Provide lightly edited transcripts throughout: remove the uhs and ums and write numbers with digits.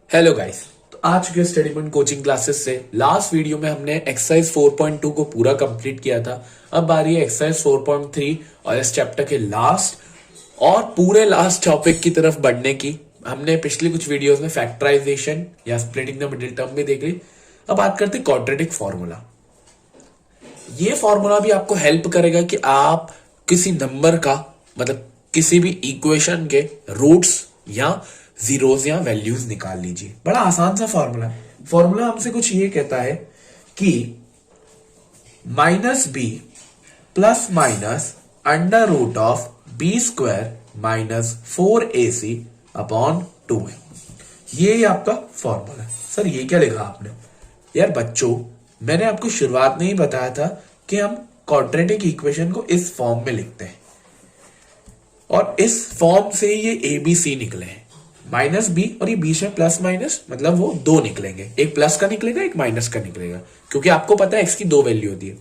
Hello guys. तो आज के स्टडी पॉइंट कोचिंग क्लासेस से लास्ट वीडियो में हमने एक्सरसाइज 4.2 को पूरा कंप्लीट किया था। अब बारी है एक्सरसाइज 4.3 और इस चैप्टर के लास्ट और पूरे लास्ट टॉपिक की तरफ बढ़ने की। हमने पिछली कुछ वीडियोस में फैक्टराइजेशन या स्प्लिटिंग द मिडिल टर्म भी देख ली। अब बात करते क्वाड्रेटिक फॉर्मूला। ये फॉर्मूला भी आपको हेल्प करेगा कि आप किसी नंबर का मतलब किसी भी इक्वेशन के रूट्स या जीरोस या वैल्यूज निकाल लीजिए। बड़ा आसान सा फॉर्मूला है। फॉर्मूला हमसे कुछ ये कहता है कि -b plus minus under root of b square minus 4ac upon 2 है। ये आपका फॉर्मूला है। सर ये क्या लिखा आपने? यार बच्चों, मैंने आपको शुरुआत में ही बताया था कि हम क्वाड्रेटिक इक्वेशन को इस फॉर्म में लिखते हैं और इस फॉर्म से ये ABC निकले हैं। -b और ये बीच में प्लस माइनस मतलब वो दो निकलेंगे, एक प्लस का निकलेगा एक माइनस का निकलेगा, क्योंकि आपको पता है x की दो वैल्यू होती है।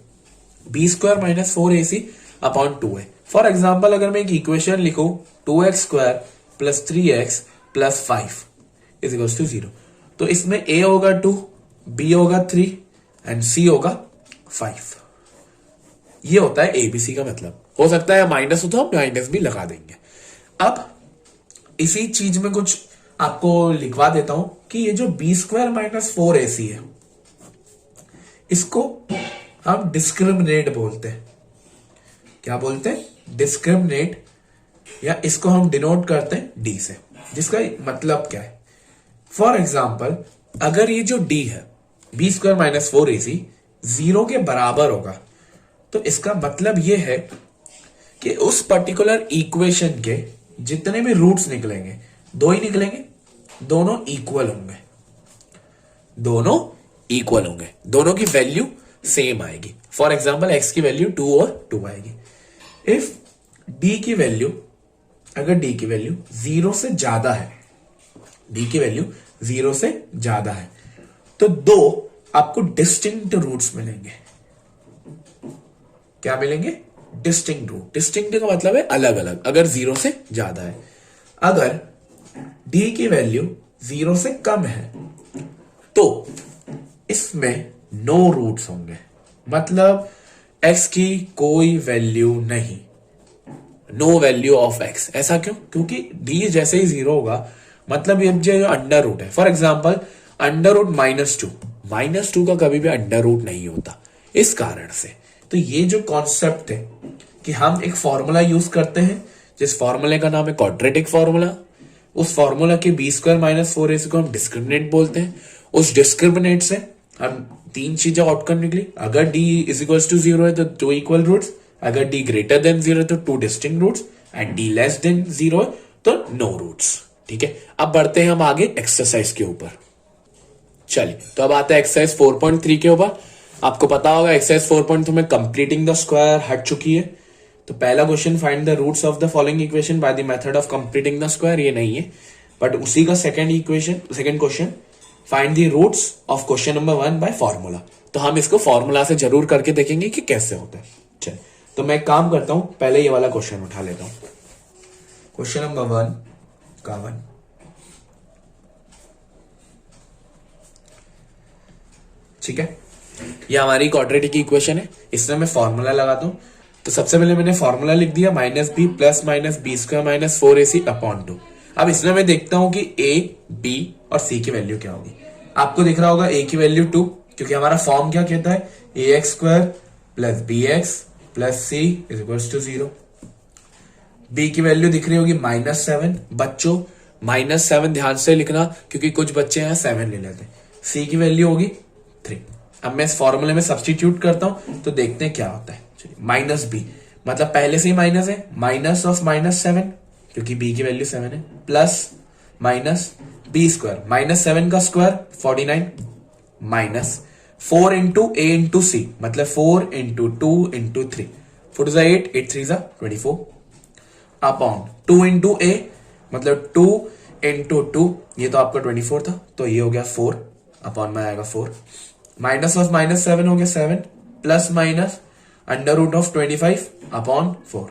B square minus 4ac upon 2 है। फॉर एग्जाम्पल अगर मैं एक इक्वेशन लिखूं 2x square plus 3x plus 5 is equals to 0, तो इसमें a होगा 2, b होगा 3 एंड c होगा 5। ये होता है ABC का मतलब। हो सकता है माइनस हो तो हम माइनस भी लगा देंगे। अब इसी चीज में कुछ आपको लिखवा देता हूं कि ये जो बी स्क्वायर माइनस 4ac है इसको हम डिस्क्रिमिनेट बोलते हैं। क्या बोलते हैं? डिस्क्रिमिनेट, या इसको हम डिनोट करते हैं d से, जिसका मतलब क्या है? फॉर एग्जाम्पल अगर ये जो d है बी स्क्वायर माइनस 4ac 0 के बराबर होगा तो इसका मतलब ये है कि उस पर्टिकुलर इक्वेशन के जितने भी रूट्स निकलेंगे दो ही निकलेंगे, दोनों इक्वल होंगे, दोनों इक्वल होंगे, दोनों की वैल्यू सेम आएगी। फॉर एग्जाम्पल x की वैल्यू 2 और 2 आएगी। इफ d की वैल्यू, अगर d की वैल्यू 0 से ज्यादा है, d की वैल्यू 0 से ज्यादा है तो दो आपको डिस्टिंक्ट रूट्स मिलेंगे। क्या मिलेंगे? Distinct root. डिस्टिंक्ट का मतलब है अलग अलग, अगर 0 से ज्यादा है। अगर d की वैल्यू 0 से कम है तो इसमें नो रूट्स होंगे, मतलब x की कोई वैल्यू नहीं, नो वैल्यू ऑफ x। ऐसा क्यों? क्योंकि d जैसे ही 0 होगा मतलब ये जो अंडर रूट है, फॉर एग्जाम्पल अंडर रूट -2 का कभी भी अंडर रूट नहीं होता। इस कारण से तो ये जो कॉन्सेप्ट है कि हम एक फॉर्मूला यूज करते हैं जिस फॉर्मूले का नाम है क्वाड्रेटिक फॉर्मूला, उस फॉर्मूला के बी स्क्वायर माइनस 4ac को हम डिस्क्रिमिनेट बोलते हैं। उस डिस्क्रिमिनेट से हम तीन चीजें आउटकम निकली। अगर d इज इक्वल्स टू 0 है तो 2 इक्वल रूट्स, अगर d ग्रेटर देन 0 है तो 2 distinct roots and d less than 0 है तो नो रूट्स। ठीक है, अब बढ़ते हैं हम आगे एक्सरसाइज के ऊपर। चलिए, तो अब आते हैं एक्सरसाइज 4.3 के ऊपर। आपको पता होगा एक्सरसाइज 4.2 में कंप्लीटिंग द स्क्वायर हट चुकी है। तो पहला question, find the roots of the following equation by the method of completing the square, ये नहीं है बट उसी का second question, find the roots of question number 1 by formula. तो हम इसको फॉर्मूला से जरूर करके देखेंगे कि कैसे होता है। चलिए, तो मैं एक काम करता हूं, पहले ये वाला क्वेश्चन उठा लेता हूं। क्वेश्चन नंबर 1 का 1, ठीक है, ये हमारी क्वाड्रेटिक इक्वेशन है। इसमें मैं फॉर्मूला लगाता हूं। तो सबसे पहले मैंने फॉर्मूला लिख दिया -b plus minus b square minus 4ac upon 2। अब इसमें मैं देखता हूं कि a, b और c की वैल्यू क्या होगी। आपको दिख रहा होगा a की वैल्यू 2, क्योंकि हमारा फॉर्म क्या कहता है, ax square plus bx plus c is equals to 0। b की वैल्यू दिख रही होगी -7। बच्चों -7 ध्यान से लिखना, क्योंकि कुछ बच्चे यहाँ 7 ले लेते हैं। c की वैल्यू होगी 3। अब मैं इस फॉर्मूले में सब्स्टिट्यूट करता हूं तो देखते हैं क्या होता है। -b मतलब पहले से ही माइनस है, माइनस ऑफ -7 क्योंकि b की वैल्यू 7 है, प्लस माइनस b स्क्वायर -7 का square 49 minus 4 into a into c मतलब 4 into 2 into 3, 4 is 8, 8 3 is 24 upon 2 into a मतलब 2 इंटू 2, ये तो आपका 24 था तो ये हो गया 4 अपॉन में आएगा 4, माइनस ऑफ -7 हो गया 7 plus minus under root of 25 upon 4।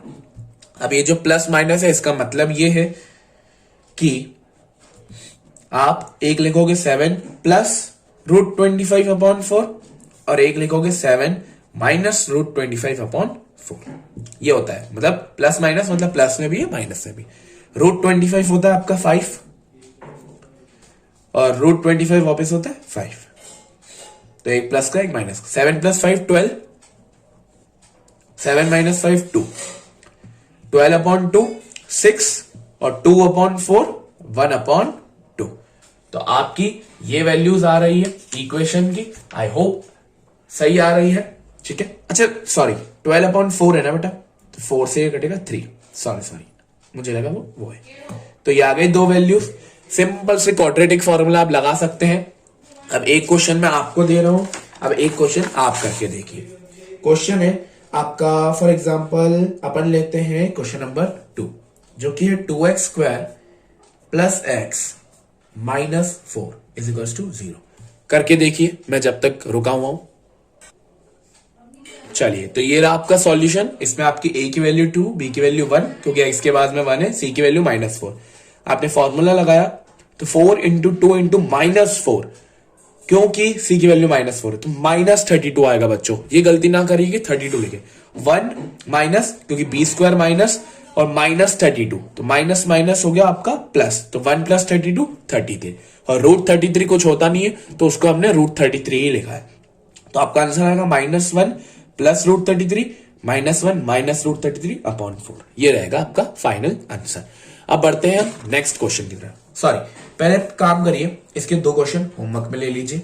अब ये जो प्लस माइनस है इसका मतलब ये है कि आप एक लिखोगे 7 प्लस रूट 25 अपॉन 4 और एक लिखोगे 7 माइनस रूट 25 अपॉन 4। ये होता है, मतलब प्लस माइनस, मतलब प्लस में भी है माइनस में भी। रूट 25 होता है आपका 5 और रूट 25 वापस होता है 5, तो एक प्लस का एक माइनस का। 7 प्लस 5 12, 7 माइनस 5 2, 12 अपॉन 2 6 और 2 अपॉन 4 1 अपॉन 2। तो आपकी ये वैल्यूज आ रही है इक्वेशन की, आई होप सही आ रही है, ठीक है। अच्छा सॉरी 12 अपॉन 4 है ना बेटा, तो 4 से ये कटेगा 3, सॉरी मुझे लगा वो है। तो ये आ गई दो वैल्यूज। सिंपल से क्वाड्रेटिक फॉर्मूला आप लगा सकते हैं। अब एक क्वेश्चन मैं आपको दे रहा हूं, अब एक क्वेश्चन आप करके देखिए। क्वेश्चन है आपका, फॉर एग्जांपल अपन लेते हैं क्वेश्चन नंबर 2, जो कि है 2x square plus x minus 4 is equals to 0। करके देखिए, मैं जब तक रुका हुआ हूं। चलिए, तो ये रहा आपका सॉल्यूशन। इसमें आपकी a की वैल्यू 2, b की वैल्यू 1, क्योंकि x के बाद में 1 है, c की वैल्यू -4। आपने फॉर्मूला लगाया तो 4 इंटू 2 इंटू -4, क्योंकि c की वैल्यू -4 है तो -32 आएगा बच्चों। ये गलती ना करिए, 32 लिखे 1 माइनस, क्योंकि b स्क्वायर माइनस और -32, तो माइनस माइनस हो गया आपका प्लस, तो 1 प्लस 32 33, और रूट 33 कुछ होता नहीं है तो उसको हमने रूट 33 ही लिखा है। तो आपका आंसर आएगा -1 plus root 33 -1 minus root 33 upon 4। ये रहेगा आपका फाइनल आंसर। अब बढ़ते हैं हम नेक्स्ट क्वेश्चन की तरफ। सॉरी, पहले काम करिए, इसके 2 क्वेश्चन होमवर्क में ले लीजिए,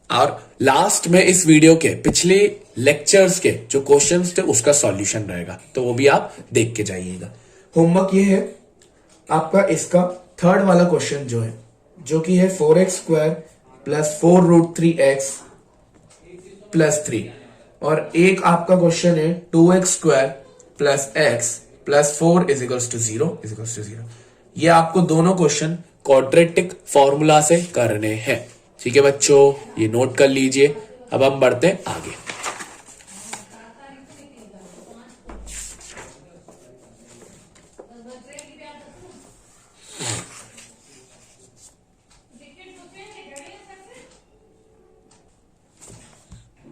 और लास्ट में इस वीडियो के पिछले लेक्चर्स के जो क्वेश्चंस थे उसका सॉल्यूशन रहेगा, तो वो भी आप देख के जाइएगा। होमवर्क ये है आपका, इसका थर्ड वाला क्वेश्चन जो है, जो कि है 4x square plus 4 root 3x plus 3, और एक आपका क्वेश्चन है 2x square plus x plus 4 is equals to 0। ये आपको दोनों क्वेश्चन क्वाड्रेटिक फॉर्मूला से करने हैं, ठीक है बच्चों, ये नोट कर लीजिए। अब हम बढ़ते हैं आगे।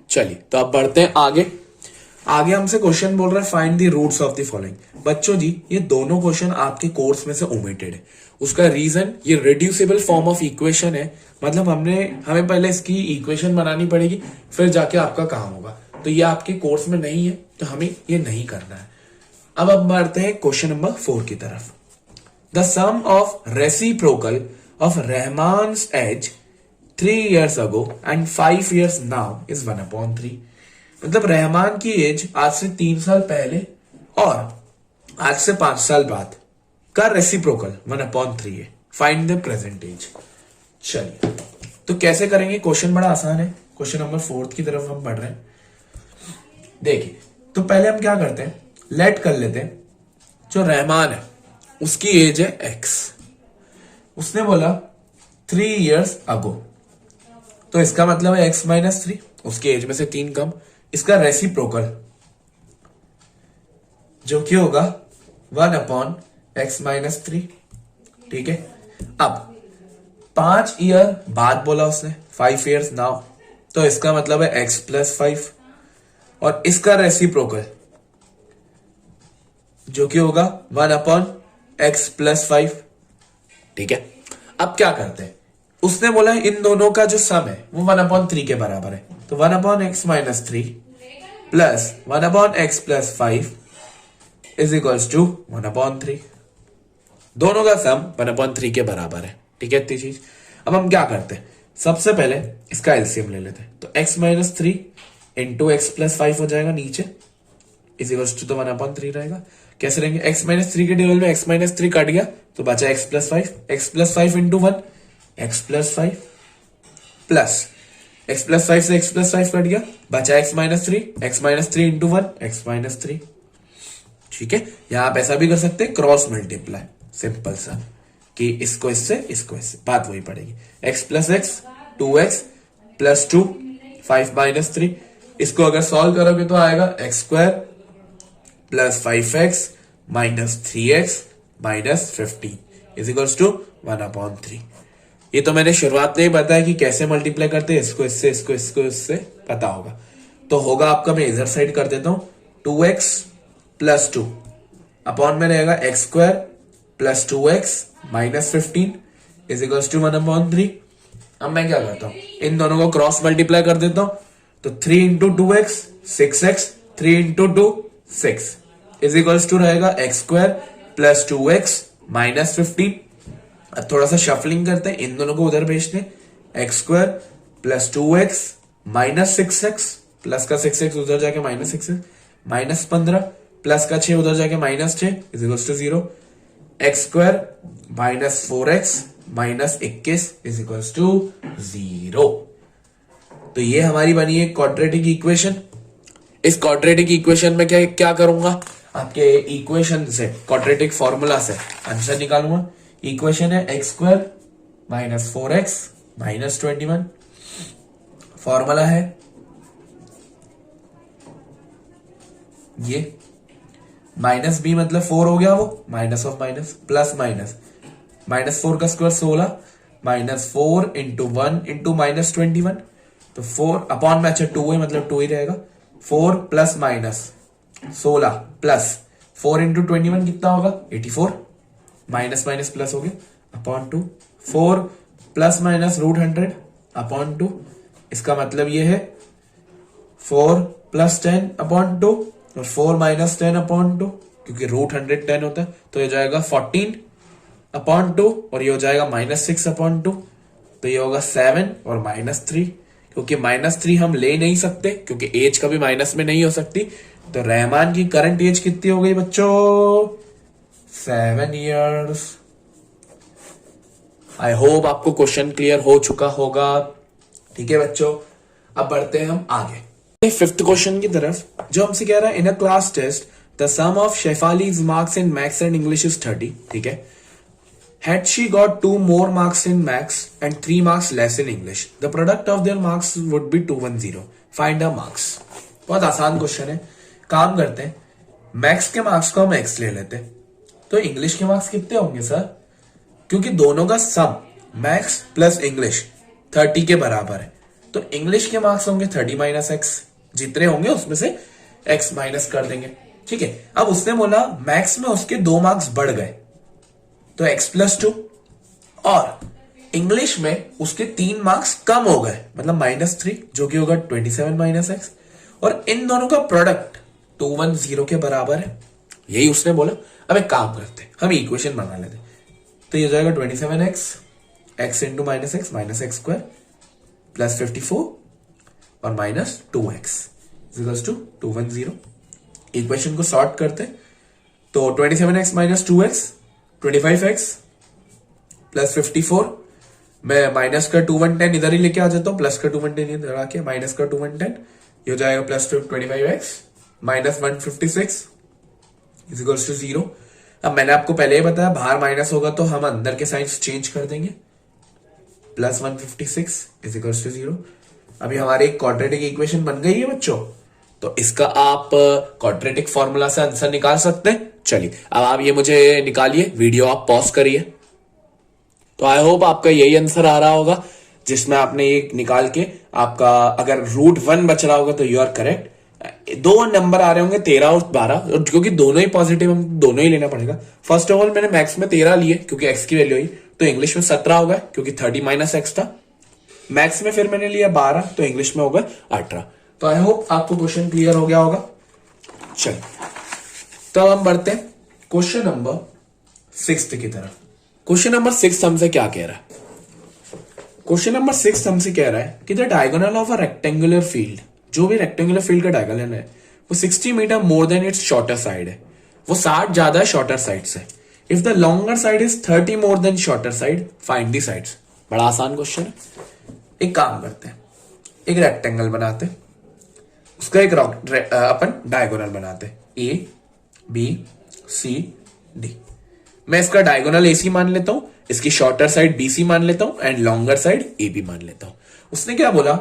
चलिए, तो अब बढ़ते हैं आगे। आगे हमसे क्वेश्चन बोल रहा है find the roots of the following. बच्चों जी, ये दोनों क्वेश्चन आपके कोर्स में से ओमिटेड है। उसका रीजन, ये रिड्यूसिबल फॉर्म ऑफ इक्वेशन है, मतलब हमें पहले इसकी इक्वेशन बनानी पड़ेगी, फिर जाके आपका काम होगा। तो ये आपके कोर्स में नहीं है, तो हमें ये नहीं करना है। अब बढ़ते हैं क्वेश्चन नंबर 4 की तरफ। The sum of reciprocal of Rahman's ages 3 years ago and 5 years now is 1/3। मतलब रहमान की एज आज से 3 साल पहले और आज से 5 साल बाद का रेसिप्रोकल 1/3 है। Find the present age. चलिए, तो कैसे करेंगे? क्वेश्चन बड़ा आसान है। क्वेश्चन नंबर 4 की तरफ हम बढ़ रहे हैं। देखिए, तो पहले हम क्या करते हैं, लेट कर लेते हैं जो रहमान है उसकी एज है x। उसने बोला 3 years ago, तो इसका मतलब है x माइनस 3, उसकी एज में से 3 कम। इसका रेसिप्रोकल जो कि होगा 1/x माइनस 3, ठीक है। अब 5 ईयर बाद बोला उसने, 5 years नाउ, तो इसका मतलब है x प्लस 5, और इसका रेसिप्रोकल जो कि होगा 1/x प्लस 5, ठीक है। अब क्या करते हैं, उसने बोला इन दोनों का जो सम है वो 1/3 के बराबर है, तो 1/x minus 3 plus 1/x plus 5 is equals to 1/3। दोनों का सम 1/3 के बराबर है, ठीक है। इतनी चीज। अब हम क्या करते हैं, सबसे पहले इसका एलसीएम ले लेते हैं, तो x minus 3 into x plus 5 हो जाएगा नीचे, इज इक्वल्स टू तो 1/3 रहेगा। कैसे रहेंगे, x माइनस 3 के टेबल में x माइनस 3 कट गया तो बचा x plus 5, x plus 5 into 1 x plus 5 plus x plus 5 से x प्लस 5 कट गया, बचा x minus 3, x minus 3 into 1 x minus 3, ठीक है। यहां आप ऐसा भी कर सकते हैं, क्रॉस मल्टीप्लाई, सिंपल सा, कि इसको इससे बात वही पड़ेगी। x plus x 2x plus 2 5 minus 3, इसको अगर सॉल्व करोगे तो आएगा x square plus 5x minus 3x minus 15 is equals to 1/3। ये तो मैंने शुरुआत में ही बताया कि कैसे मल्टीप्लाई करते हैं, इसको इससे, इसको इसको इससे पता होगा। तो होगा आपका, मैं इधर साइड कर देता हूं, 2x + 2 अपॉन में रहेगा x² + 2x - 15 = 1/3। अब मैं क्या करता हूं, इन दोनों को क्रॉस मल्टीप्लाई कर देता हूं, तो 3 × 2x 6x, 3 × 2 6 = रहेगा x² + 2x - 15। अब थोड़ा सा शफलिंग करते हैं, इन दोनों को उधर भेजते हैं, x² + 2x - 6x, प्लस का 6x उधर जाके -6x, -15 प्लस का 6 उधर जाके -6 = 0, x² - 4x - 21 = 0। तो ये हमारी बनी है क्वाड्रेटिक इक्वेशन। इस क्वाड्रेटिक इक्वेशन में क्या क्या करूंगा, आपके इक्वेशन से, क्वाड्रेटिक फॉर्मूला से आंसर निकालूंगा। इक्वेशन है x² - 4x - 21, फॉर्मूला है ये, -b मतलब 4 हो गया, वो minus of minus, plus minus, -4 का स्क्वायर 16, -4 × 1 × -21, तो 4 अपॉन में, अच्छा 2 है मतलब 2 ही रहेगा, 4 + -16 प्लस 4 × 21 कितना होगा 84, माइनस माइनस प्लस हो गया, अपॉन 2, 4 ± √100 अपॉन 2, इसका मतलब ये है 4 + 10 अपॉन 2 और 4 - 10 अपॉन 2, क्योंकि √100 10 होता है, तो ये जाएगा 14 अपॉन 2 और ये हो जाएगा -6 अपॉन 2, तो ये होगा 7 और -3, क्योंकि -3 हम ले नहीं सकते क्योंकि एज कभी माइनस में नहीं हो सकती। तो रहमान की करंट एज कितनी हो गई बच्चों, 7 इयर्स। आई होप आपको क्वेश्चन क्लियर हो चुका होगा। ठीक है बच्चों, अब बढ़ते हैं हम आगे 5th क्वेश्चन की तरफ, जो हमसे कह रहा है in a class test the sum of Shefali's marks in maths and English is 30। ठीक है, had she got 2 more marks in maths and 3 marks less in English, the product of their marks would be 210, find her marks। बहुत आसान question है, काम करते हैं, maths के marks को हम x ले लेते हैं, तो इंग्लिश के मार्क्स कितने होंगे सर, क्योंकि दोनों का सम मैथ्स प्लस इंग्लिश 30 के बराबर है, तो इंग्लिश के मार्क्स होंगे 30 - x, जितने होंगे उसमें से x माइनस कर देंगे। ठीक है, अब उसने बोला मैथ्स में उसके 2 मार्क्स बढ़ गए, तो x + 2, और इंग्लिश में उसके 3 मार्क्स कम हो गए, मतलब -3, जो कि होगा 27 - x, और इन दोनों का प्रोडक्ट 210 के बराबर है, यही उसने बोला। अब एक काम करते हैं, हम इक्वेशन बना लेते हैं, तो ये जाएगा 27x, x × -x -x² + 54 और -2x = 210। इक्वेशन को सॉर्ट करते हैं, तो 27x - 2x 25x + 54, मैं माइनस का 210 इधर ही लेके आ जाता हूं, प्लस का 210 इधर आके माइनस का 210, ये हो जाएगा +25x -156 = 0। अब मैंने आपको पहले ही बताया बाहर माइनस होगा तो हम अंदर के साइंस चेंज कर देंगे, +156 = 0। अभी हमारी एक क्वाड्रेटिक इक्वेशन बन गई है बच्चों, तो इसका आप क्वाड्रेटिक फॉर्मूला से आंसर निकाल सकते हैं। चलिए अब आप ये मुझे निकालिए, वीडियो आप पॉज करिए। तो आई होप आपका यही आंसर आ रहा होगा, जिसमें आपने ये निकाल के आपका अगर √1 बच रहा होगा तो यू आर करेक्ट। 2 नंबर आ रहे होंगे 13 और 12, क्योंकि दोनों ही पॉजिटिव, हम दोनों ही लेना पड़ेगा। फर्स्ट ऑफ ऑल मैंने मैथ्स में 13 लिए क्योंकि एक्स की वैल्यू आई, तो इंग्लिश में 17 होगा क्योंकि 30 - x था। मैथ्स में फिर मैंने लिया 12, तो इंग्लिश में होगा 18। तो आई होप आपको क्वेश्चन क्लियर हो गया होगा। चलिए तो हम बढ़ते हैं क्वेश्चन नंबर 6 की तरफ। क्वेश्चन नंबर 6 हमसे क्या कह रहा है, क्वेश्चन नंबर 6 हमसे कह रहा है कि the diagonal of a rectangular field, जो भी रेक्टेंगुलर फील्ड का डायगोनल है वो 60 metre more than its shorter side है, वो 60 ज्यादा है शॉर्टर साइड से। If the longer side is 30 more than shorter side, find the sides. बड़ा आसान क्वेश्चन है। एक काम करते हैं, एक रेक्टेंगल बनाते हैं, उसका एक अपन डायगोनल बनाते हैं, ए बी सी डी। मैं इसका डायगोनल AC मान लेता हूं, इसकी शॉर्टर साइड BC मान लेता हूं एंड लॉन्गर साइड AB मान लेता हूं। उसने क्या बोला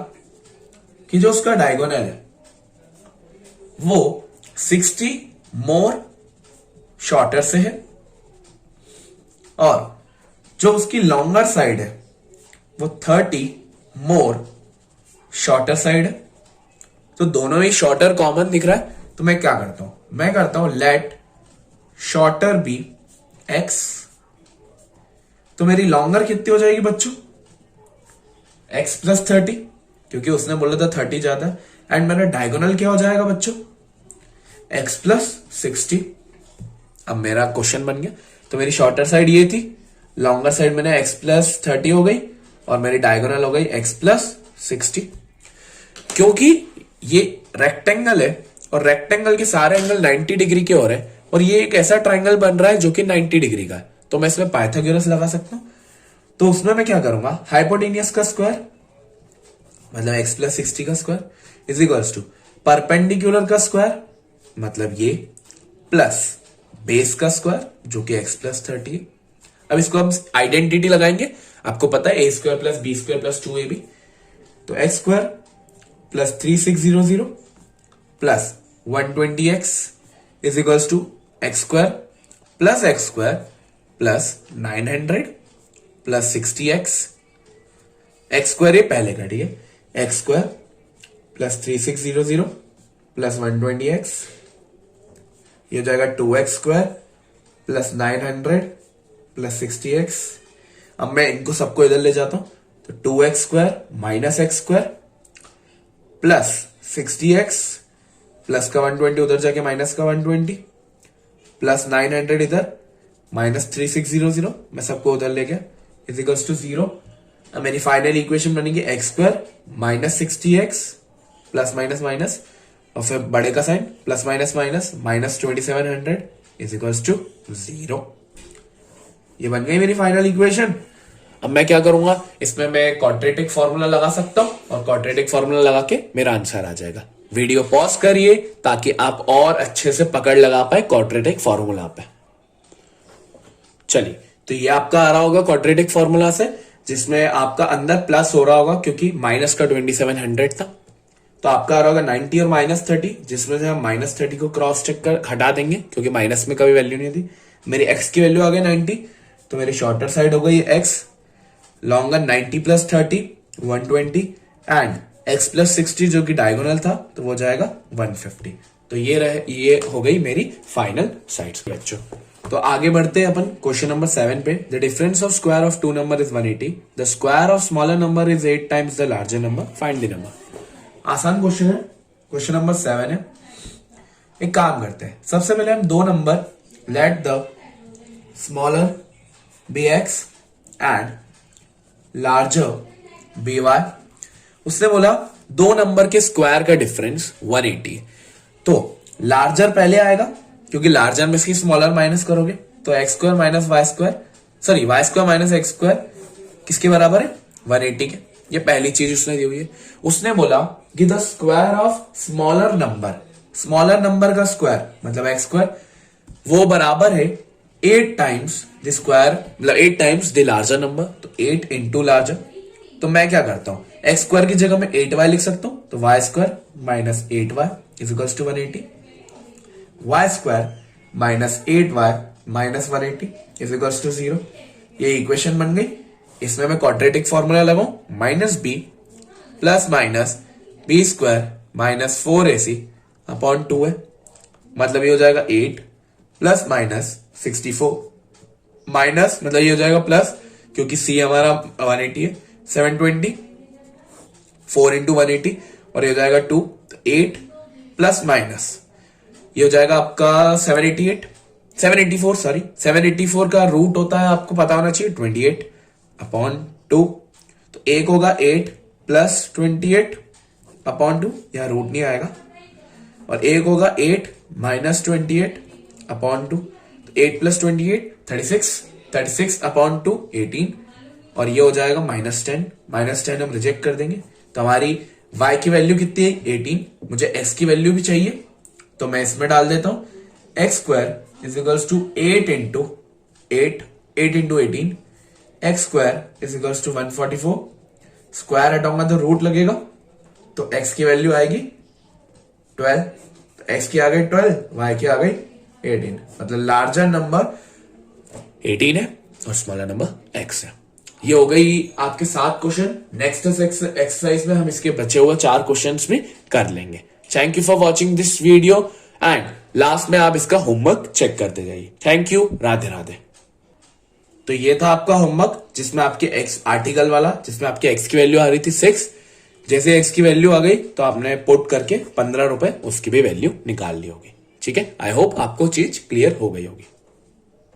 कि जो उसका डायगोनल है वो 60 मोर शॉर्टर से है और जो उसकी लॉन्गर साइड है वो 30 मोर शॉर्टर साइड है, तो दोनों ही शॉर्टर कॉमन दिख रहा है। तो मैं क्या करता हूं, मैं करता हूं लेट शॉर्टर बी एक्स। तो मेरी लॉन्गर कितनी हो जाएगी बच्चों, x प्लस 30, क्योंकि उसने बोला था 30 ज्यादा है। एंड मेरा डायगोनल क्या हो जाएगा बच्चों, x प्लस 60। अब मेरा क्वेश्चन बन गया। तो मेरी शॉर्टर साइड ये थी, लॉन्गर साइड मैंने x प्लस 30 हो गई और मेरी डायगोनल हो गई x प्लस 60। क्योंकि ये रेक्टेंगल है और रेक्टेंगल के सारे एंगल 90 डिग्री के हो रहे हैं और ये एक ऐसा ट्राइंगल बन रहा है जो कि 90 डिग्री का है, तो मैं इसमें पाइथागोरस लगा सकता हूं। तो उसमें मैं क्या करूंगा, हाइपोटेनियस का स्क्वायर मतलब x प्लस 60 का square is equals to perpendicular का स्क्वायर मतलब ये प्लस बेस का स्क्वायर जो कि x प्लस 30 है। अब इसको हम आइडेंटिटी लगाएंगे, आपको पता है a square plus b square plus 2ab, तो x square plus 3600 plus 120x is equals to x square plus 900 plus 60x। X square ये पहले का, ठीक है, x square plus 3600 plus 120x, ये हो जाएगा 2x square plus 900 plus 60x। अब मैं इनको सबको इधर ले जाता हूं, तो 2x square minus x square plus 60x plus का 120 उधर जाके माइनस का 120 प्लस 900 इधर माइनस 3600, मैं सबको उधर ले गया इज इक्वल्स टू 0। अब मेरी फाइनल इक्वेशन बनेगी x square minus 60x plus minus minus और फिर बड़े का sign plus minus minus minus 2700 is equals to 0। ये बन गई मेरी फाइनल इक्वेशन। अब मैं क्या करूंगा, इसमें मैं क्वाड्रेटिक फॉर्मूला लगा सकता हूं और क्वाड्रेटिक फॉर्मूला लगा के मेरा आंसर आ जाएगा। वीडियो पॉज करिए ताकि आप और अच्छे से पकड़ लगा पाए क्वाड्रेटिक फॉर्मूला पे। चलिए, तो ये आपका आ रहा होगा क्वाड्रेटिक फॉर्मूला से, जिसमें आपका अंदर प्लस हो रहा होगा क्योंकि माइनस का 2700 था, तो आपका आ रहा होगा 90 और माइनस 30, जिसमें से हम माइनस 30 को क्रॉस चेक कर हटा देंगे क्योंकि माइनस में कभी वैल्यू नहीं थी। मेरी एक्स की वैल्यू आ गई 90, तो मेरी शॉर्टर साइड हो गई x, longer 90 plus 30 120 and x plus 60 जो कि डायगोनल था तो वो जाएगा 150। तो ये हो गई मेरी फाइनल साइड्स बच्चों। तो आगे बढ़ते हैं अपन क्वेश्चन नंबर 7 पे। The difference of square of two number is 180, the square of smaller number is 8 times the larger number, find the number. आसान क्वेश्चन है, क्वेश्चन नंबर 7 है। एक काम करते हैं, सबसे पहले हम दो number let the smaller be x and larger be y. उसने बोला दो नंबर के स्क्वायर का डिफरेंस 180, तो लार्जर पहले आएगा क्योंकि लार्जर में इसकी स्मॉलर माइनस करोगे तो x square minus y square, sorry y square minus x square किसके बराबर है 180 के। ये पहली चीज उसने दी हुई है। उसने बोला कि the square of smaller number का स्क्वायर मतलब एक्स स्क्वायर वो बराबर है 8 टाइम्स द स्क्वायर मतलब 8 टाइम्स द लार्जर नंबर, तो 8 इंटू लार्जर। तो मैं क्या करता हूं, एक्स स्क्वायर की जगह में 8y लिख सकता हूं, तो y square minus 8y is equals to 180, y square minus 8y minus 180 is equals to 0। ये इक्वेशन बन गई। इसमें मैं क्वाड्रेटिक फॉर्मूला लगाऊं, minus b plus minus b square minus 4ac upon 2 है, मतलब ये हो जाएगा 8 प्लस माइनस 64 माइनस मतलब ये हो जाएगा प्लस क्योंकि c हमारा 180 है 720 4 इंटू 180 और ये हो जाएगा 2, तो 8 प्लस माइनस ये हो जाएगा आपका 784 का रूट होता है आपको पता होना चाहिए 28 अपॉन 2, तो एक होगा 8 प्लस 28 अपॉन 2, यहां रूट नहीं आएगा, और एक होगा 8 माइनस 28 अपॉन 2, तो 8 प्लस 28 36 अपॉन 2 18, और ये हो जाएगा माइनस 10 हम रिजेक्ट कर देंगे। तो हमारी y की वैल्यू कितनी है 18, मुझे x की वैल्यू भी चाहिए तो मैं इसमें डाल देता हूं x square is equals to 8 into 18 x square is equals to 144, square हटाऊंगा तो रूट लगेगा, तो x की वैल्यू आएगी 12, तो x की आ गई 12, y की आ गई 18, मतलब लार्जर नंबर 18 है और स्मॉलर नंबर x है। ये हो गई आपके 7 क्वेश्चन। नेक्स्ट एक्सरसाइज में हम इसके बचे हुए 4 क्वेश्चंस भी कर लेंगे। Thank you for watching this video and last में आप इसका होमवर्क चेक करते जाइए। Thank you, Radhe Radhe. तो ये था आपका होमवर्क जिसमें आपके x आर्टिकल वाला, जिसमें आपके x की वैल्यू आ रही थी 6। जैसे x की वैल्यू आ गई तो आपने पुट करके 15 रुपए उसकी भी वैल्यू निकाल ली होगी। ठीक है, आई होप आपको चीज क्लियर हो गई होगी।